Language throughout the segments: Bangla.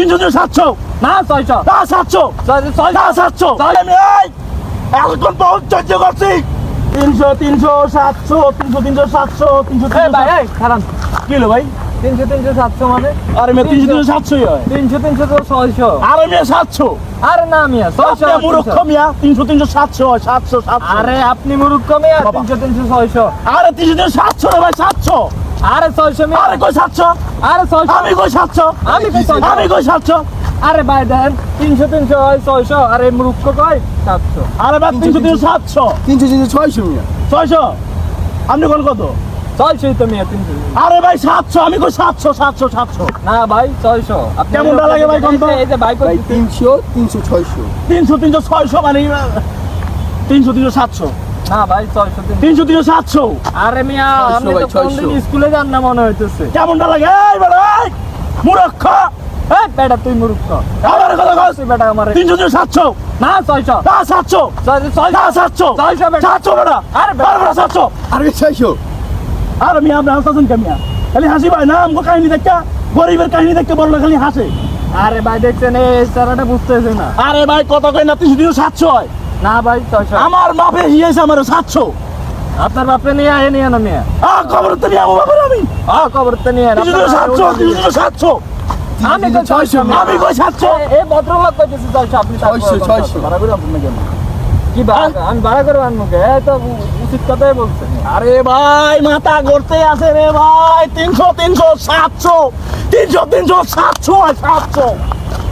300 700 না 600 না 700 না 700 আমি এখন বহুত সহ্য করছি 300 300 700 300 300 700 300 এই ভাই এই খারাপ কি হলো ভাই 300 300 700 মানে আরে মে 300 300 700 হয় 300 300 তো 600 আরে মে 700 আরে না মিয়া 600 আপনি মূর্খ মিয়া 300 300 700 হয় 700 700 আরে আপনি মূর্খ মিয়া 300 300 600 আরে 300 700 রে ভাই 700 আরে 600 মিয়া আরে কই 700 আরে 600 আমি কই 700 আমি কই 600 আমি কই 700 আরে ভাই দেন 300 300 হয় 600 আরে মূর্খ কয় 700 আরে ভাই 300 300 700 300 600 মিয়া 600 আপনি কোন কত 600 তো মিয়া 300 আরে ভাই 700 আমি কই 700 700 700 না ভাই 600 আপনি কেমনটা লাগে ভাই কোন তো? এই যে ভাই ভাই কই 300 300 600 300 300 600 মানে 300 300 700 না ভাই 600 300 300 700 আরে মিয়া 600 আপনি ভাই, তো কোনদিন 600 স্কুলে যান না মনে হইতেছে কেমনটা লাগে এই বেটা এই মূর্খ এই বেটা তুই মূর্খ আমার কথা কস তুই বেটা আমারে 300 300 700 না 600 না 700 600 না 700 600 বেটা 700 বেটা আরে বেটা। আরে বেটা 700 আরে 600 আরে মিয়া আপনি হাসতেছেন কেন মিয়া খালি হাসি ভাই না আমগো কাহিনী দেখা গরিবের কাহিনী দেখতে বড় খালি হাসে আরে ভাই দেখছেন এই চারাটা বুঝতেছে না আরে ভাই কত কই না 300 300 700 হয় না ভাই 600 আমার বাপে হিয়েছে আমার 700 আপনার বাপে নিয়ে আয় নিয়ে না মিয়া খবর তো নিয়ে আমার বাপের আমি কবর তো নিয়ে 300 700 300 700 আমি কই 600 আমি কই 700 এই ভদ্রলোক কইতেছে 600 আপনি তারপর 600 600 ভাড়া করে আপনার কেন কি ভাড়া আমি ভাড়া করে আনবো কে এই তো উচিত কথাই বলছেন আরে ভাই মাথা গড়তে আছে রে ভাই 300 300 700 300 300 700 হয় 700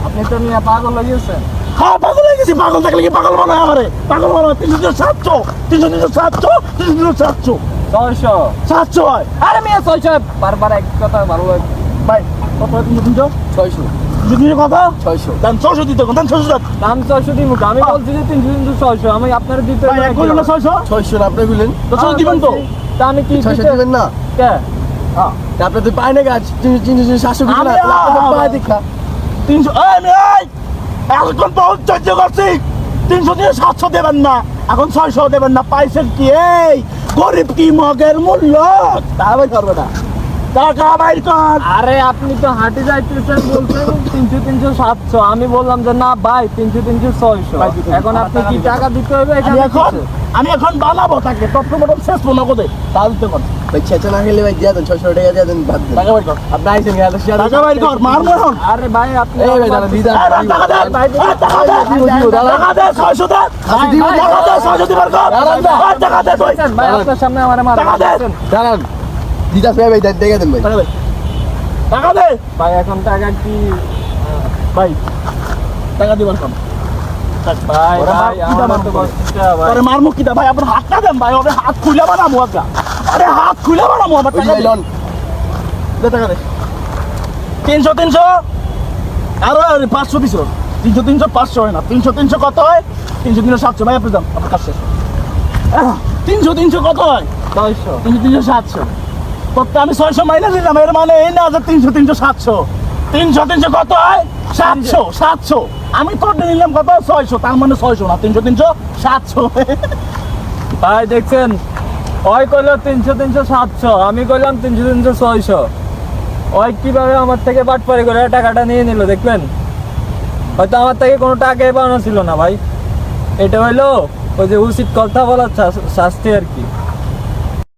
আপনি তো নিয়ে পাগল হয়ে গেছেন হ্যাঁ পাগল হয়ে গেছি পাগল থাকলে কি পাগল বানায় আমারে পাগল বানায় 300 700 300 700 300 700 600 700 হয় আরে মিয়া 600 বারবার এক কথা ভালো লাগে ভাই কত 300 600 যদি কত 600 দাম 600 দিতে কোন দাম 600 দাম 600 দিমু আমি বলছি যে 300 600 আমি আপনার দিতে ভাই এক করে 600 600 আপনি বলেন তো 600 দিবেন তো তা আমি কি 600 দিবেন না কে হ্যাঁ আপনি তো পায় না গাছ 300 700 দিবেন না আমি- আপনি তো পায় দেখা 300 এই মেয়ে এখন বহুত সহ্য করছি 300 দিয়ে 700 দেবেন না এখন 600 দেবেন না পাইছেন কি এই গরিব কি মগের মূল্য তা ভাই করবে না টাকা বাইর কর আরে আপনি তো হাঁটে যাইতেছেন বলছেন 300 300 700 আমি বললাম যে না ভাই 300 300 ভাই, 600 দিতে এখন হবে। আপনি কি টাকা দিতে হবে আমি এখানে এখন কিছু? আমি এখন বানাবো তাকে তত্ত্বমটন শেষ মনে করে তা দিতে কর ভাই চেঁচা না খেলে ভাই দিয়া দেন 600 টাকা দিয়া দেন বাদ দেন টাকা বাইর কর আপনি আইছেন গাছ টাকা বাইর কর মারবো এখন আরে ভাই আপনি এই ভাই দাঁড়া দিদা এই ভাই, টাকা দে ভাই, এই টাকা দে টাকা দে 600 দে দিব, টাকা দে 600 দিবার কর এই টাকা দে তুই ভাই আপনার সামনে আমারে মারা টাকা দে। দাঁড়ান দিদা ভাই দেখা দেন ভাই টাকা দে টাকা দে ভাই এখন টাকা কি ভাই টাকা দিবার কর ভাই ওরা ভাই কিটা আমার তো মারবো? কষ্ট ভাই আরে মারমু কিটা ভাই আপনার হাতটা দেন ভাই ওরে হাত খুলে বানাবো আজকে আরে হাত খুলে বানাবো আমার ওই টাকা দে লন দে টাকা দে 300 300 আরে 500 দিছো 300 300 500 হয় না 300 300 কত হয় 300 300 700 ভাই আপনি দাম আপনার কাছে 300 300 কত হয় 600 300 300 700 কত আমি 600 মাইনাস দিলাম এর মানে এই না যে 300 300 700 300 300 কত হয় 700 700 আমি তো নিলাম কত 600 তার মানে 600 না 300 300 700 ভাই দেখছেন ওই কইলো 300 300 700 আমি কইলাম 300 300 600 ওই কিভাবে আমার থেকে বাটপারি করে টাকাটা নিয়ে নিল দেখবেন হয়তো আমার থেকে কোনো টাকাই পাওনা ছিল না ভাই এটা হইলো ওই যে উচিত কথা বলার শাস্তি আর কি